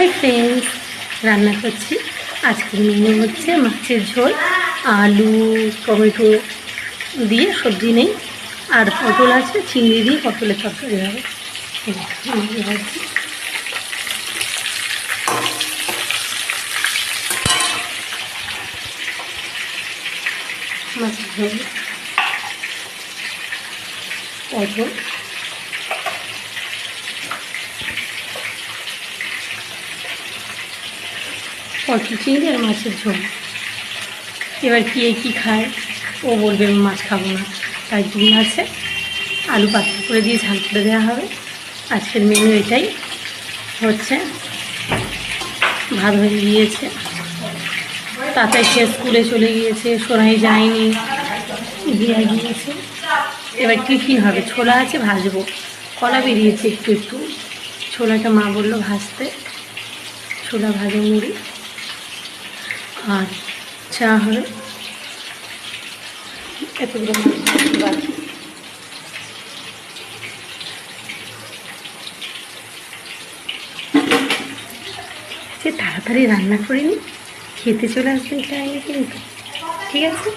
Hi friends, রান্না করছি। আজকের মেনু হচ্ছে মাছের ঝোল, আলু টমেটো দিয়ে, সবজি নেই, আর পটল আছে, চিংড়ি দিয়ে পটলের তরকারি হবে। মাছের ঝোল, পটল, পটল চিংড়ি আর মাছের ঝোল। এবার কি খায়, ও বলবে মাছ খাবো না, তাই ডিম আছে, আলু পাতলা করে দিয়ে ঝাল করে দেওয়া হবে। আজকের মেনু এটাই হচ্ছে। ভাত হয়ে গিয়েছে, তাতাই সে স্কুলে চলে গিয়েছে, সোনাই যায়নি, দিয়া গিয়েছে। এবার টিফিন হবে, ছোলা আছে ভাজবো, কলা বেরিয়েছে একটু একটু, ছোলাটা মা বললো ভাজতে, ছোলা ভাজা মুড়ি আর চা হবে। এতগুলো বাকি, সে তাড়াতাড়ি রান্না করে নি, খেতে চলে আসবে টাইমে কিন্তু। ঠিক আছে।